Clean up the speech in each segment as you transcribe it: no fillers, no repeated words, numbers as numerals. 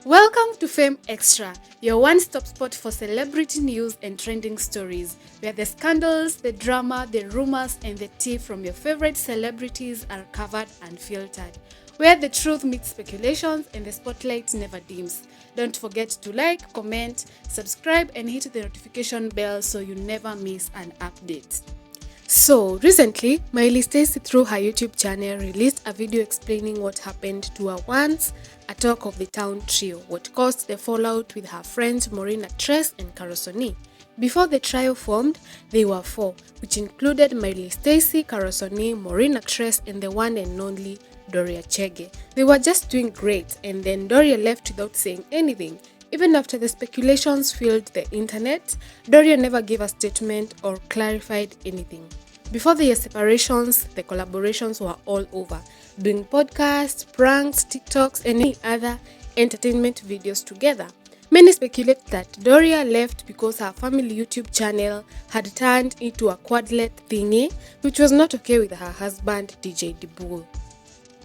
Welcome to Fame Extra, your one-stop spot for celebrity news and trending stories, where the scandals, the drama, the rumors, and the tea from your favorite celebrities are covered and filtered. Where the truth meets speculations and the spotlight never dims. Don't forget to like, comment, subscribe, and hit the notification bell so you never miss an update. So, recently, Mylee Stacy through her YouTube channel released a video explaining what happened to her once a talk of the town trio, what caused the fallout with her friends Morin and Sonnie. Before the trio formed, they were four, which included Mylee Stacy, Sonnie, Morin, and the one and only Doria Chege. They were just doing great, and then Doria left without saying anything. Even after the speculations filled the internet, Doria never gave a statement or clarified anything. Before their separations, the collaborations were all over, doing podcasts, pranks, TikToks, and any other entertainment videos together. Many speculate that Doria left because her family YouTube channel had turned into a quadlet thingy, which was not okay with her husband DJ Dibul.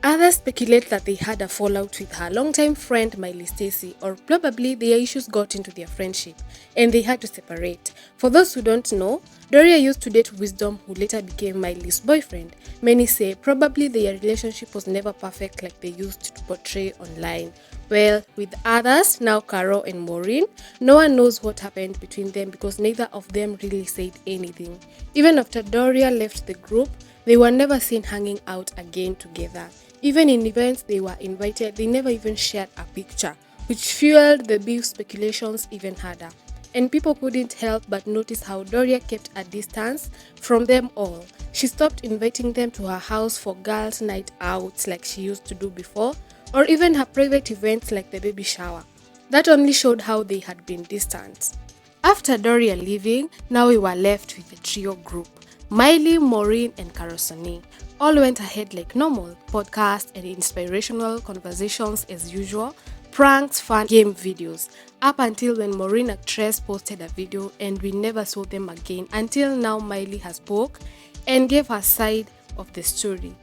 Others speculate that they had a fallout with her longtime friend Mylee Stacy, or probably their issues got into their friendship and they had to separate. For those who don't know, Doria used to date Wisdom, who later became Mylee's boyfriend. Many say probably their relationship was never perfect like they used to portray online. Well, with others, now Carol and Morin, no one knows what happened between them because neither of them really said anything. Even after Doria left the group, they were never seen hanging out again together. Even in events they were invited, they never even shared a picture, which fueled the beef speculations even harder. And people couldn't help but notice how Doria kept a distance from them all. She stopped inviting them to her house for girls' night outs like she used to do before, or even her private events like the baby shower. That only showed how they had been distant. After Doria leaving, now we were left with the trio group. Mylee, Morin, and Sonnie all went ahead like normal, podcasts and inspirational conversations as usual, pranks, fun, game videos, up until when Morin actress posted a video and we never saw them again until now Mylee has spoke and gave her side of the story.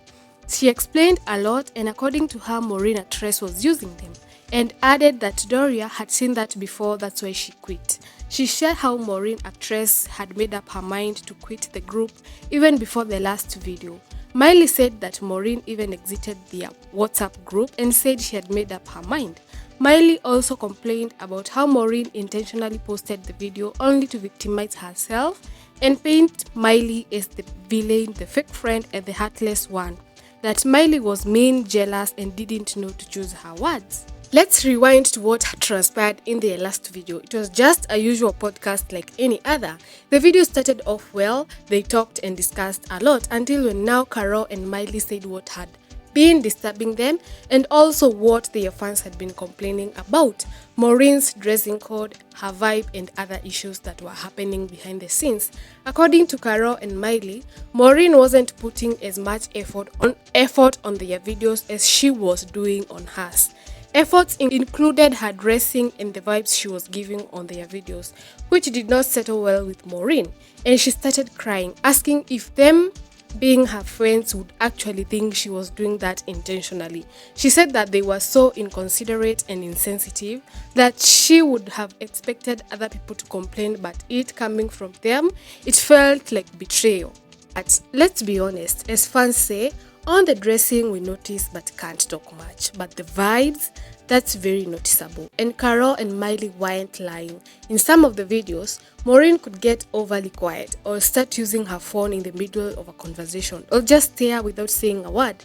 She explained a lot and according to her, Morin actress was using them and added that Doria had seen that before, that's why she quit. She shared how Morin actress had made up her mind to quit the group even before the last video. Mylee said that Morin even exited their WhatsApp group and said she had made up her mind. Mylee also complained about how Morin intentionally posted the video only to victimize herself and paint Mylee as the villain, the fake friend, and the heartless one. That Mylee was mean, jealous, and didn't know to choose her words. Let's rewind to what had transpired in their last video. It was just a usual podcast like any other. The video started off well, they talked and discussed a lot until when now Carol and Mylee said what had been disturbing them and also what their fans had been complaining about. Morin's dressing code, her vibe, and other issues that were happening behind the scenes. According to Carol and Mylee, Morin wasn't putting as much effort on their videos as she was doing on hers. Efforts included her dressing and the vibes she was giving on their videos, which did not settle well with Morin, and she started crying, asking if them being her friends would actually think she was doing that intentionally. She said that they were so inconsiderate and insensitive that she would have expected other people to complain, but it coming from them, it felt like betrayal. But let's be honest, as fans say, on the dressing we notice but can't talk much, but the vibes, that's very noticeable. And Carol and Mylee weren't lying. In some of the videos, Morin could get overly quiet or start using her phone in the middle of a conversation or just stare without saying a word.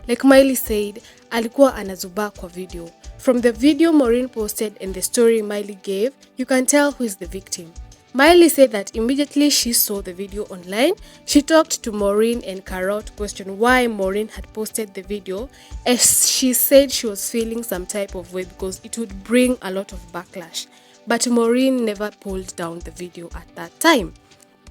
Like Mylee said, alikuwa anazuba kwa video. From the video Morin posted and the story Mylee gave, you can tell who is the victim. Mylee said that immediately she saw the video online, she talked to Morin and Carol to question why Morin had posted the video, as she said she was feeling some type of way because it would bring a lot of backlash. But Morin never pulled down the video at that time.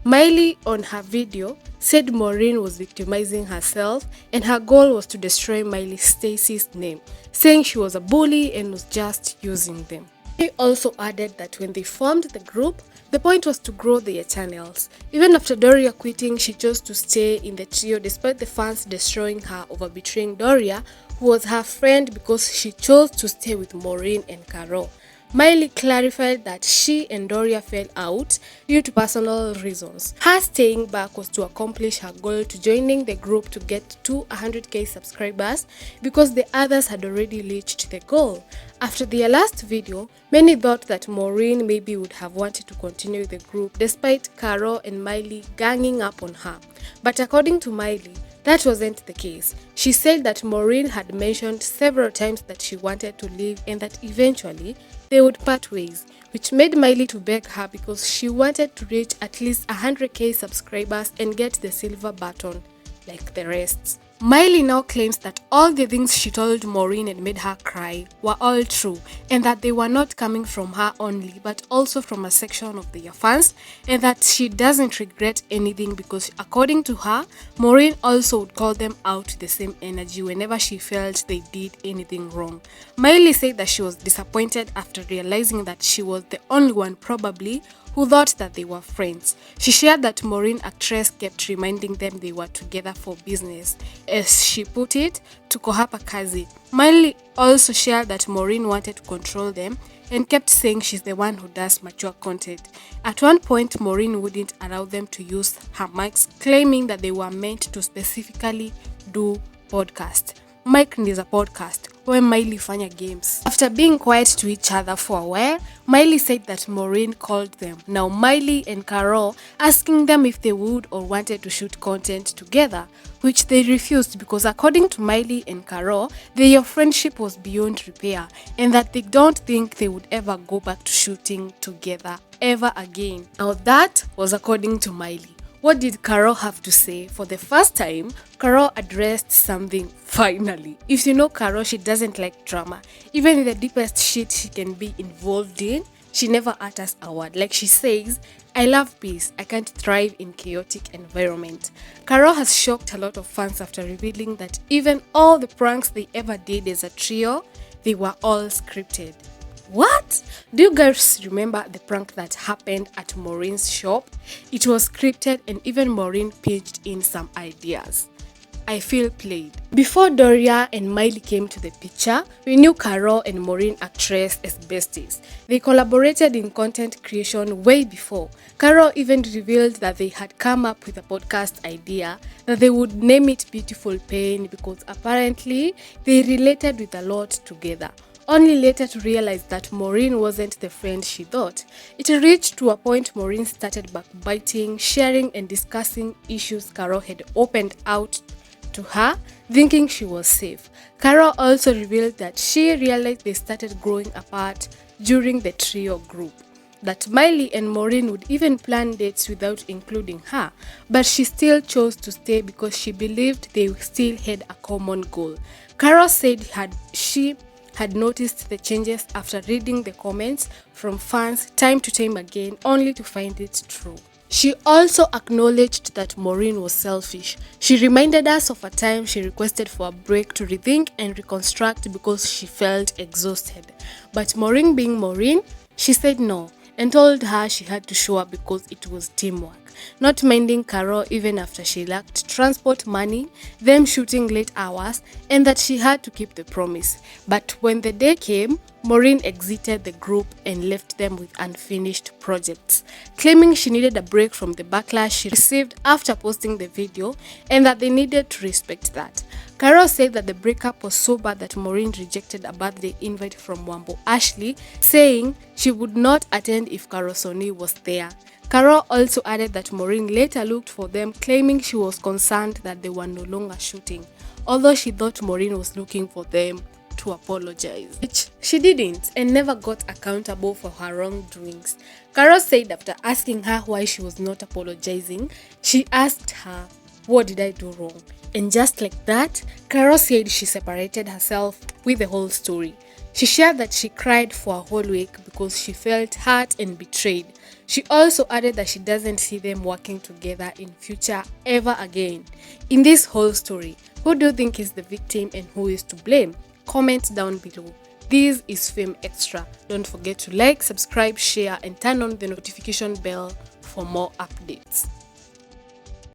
Mylee on her video said Morin was victimizing herself and her goal was to destroy Mylee Stacy's name, saying she was a bully and was just using them. He also added that when they formed the group, the point was to grow their channels. Even after Doria quitting, she chose to stay in the trio despite the fans destroying her over betraying Doria, who was her friend because she chose to stay with Morin and Carol. Mylee clarified that she and Doria fell out due to personal reasons. Her staying back was to accomplish her goal to joining the group to get to 100k subscribers because the others had already reached the goal. After their last video, many thought that Morin maybe would have wanted to continue the group despite Carol and Mylee ganging up on her. But according to Mylee, that wasn't the case. She said that Morin had mentioned several times that she wanted to leave and that eventually they would part ways, which made Mylee to beg her because she wanted to reach at least 100k subscribers and get the silver button like the rest. Mylee now claims that all the things she told Morin and made her cry were all true and that they were not coming from her only but also from a section of their fans, and that she doesn't regret anything because according to her, Morin also would call them out with the same energy whenever she felt they did anything wrong. Mylee said that she was disappointed after realizing that she was the only one probably who thought that they were friends. She shared that Morin actress kept reminding them they were together for business, as she put it, tuko hapa kazi. Mylee also shared that Morin wanted to control them and kept saying she's the one who does mature content. At one point, Morin wouldn't allow them to use her mics, claiming that they were meant to specifically do podcast. Mike needs a podcast where Mylee fanya games. After being quiet to each other for a while, Mylee said that Morin called them. Now Mylee and Carol asking them if they would or wanted to shoot content together, which they refused because according to Mylee and Carol, their friendship was beyond repair and that they don't think they would ever go back to shooting together ever again. Now that was according to Mylee. What did Carol have to say? For the first time, Carol addressed something finally. If you know Carol, she doesn't like drama. Even in the deepest shit she can be involved in, she never utters a word. Like she says, I love peace. I can't thrive in chaotic environment. Carol has shocked a lot of fans after revealing that even all the pranks they ever did as a trio, they were all scripted. What? Do you guys remember the prank that happened at Morin's shop? It was scripted and even Morin pitched in some ideas. I feel played. Before Doria and Mylee came to the picture, we knew Carol and Morin actress as besties. They collaborated in content creation way before. Carol even revealed that they had come up with a podcast idea that they would name it Beautiful Pain because apparently they related with a lot together. Only later to realize that Morin wasn't the friend she thought. It reached to a point Morin started backbiting, sharing and discussing issues Carol had opened out to her, thinking she was safe. Carol also revealed that she realized they started growing apart during the trio group. That Mylee and Morin would even plan dates without including her, but she still chose to stay because she believed they still had a common goal. Carol said she had noticed the changes after reading the comments from fans time to time again, only to find it true. She also acknowledged that Morin was selfish. She reminded us of a time she requested for a break to rethink and reconstruct because she felt exhausted. But Morin being Morin, she said no and told her she had to show up because it was teamwork. Not minding Carol even after she lacked transport money, them shooting late hours, and that she had to keep the promise. But when the day came, Morin exited the group and left them with unfinished projects, claiming she needed a break from the backlash she received after posting the video and that they needed to respect that. Carol said that the breakup was so bad that Morin rejected a birthday invite from Wambo Ashley, saying she would not attend if Sonnie was there. Carol also added that Morin later looked for them, claiming she was concerned that they were no longer shooting, although she thought Morin was looking for them to apologize, which she didn't and never got accountable for her wrongdoings. Carol said after asking her why she was not apologizing, she asked her, "What did I do wrong?" And just like that, Carol said she separated herself with the whole story. She shared that she cried for a whole week because she felt hurt and betrayed. She also added that she doesn't see them working together in future ever again. In this whole story, who do you think is the victim and who is to blame? Comment down below. This is Fame Extra. Don't forget to like, subscribe, share and turn on the notification bell for more updates.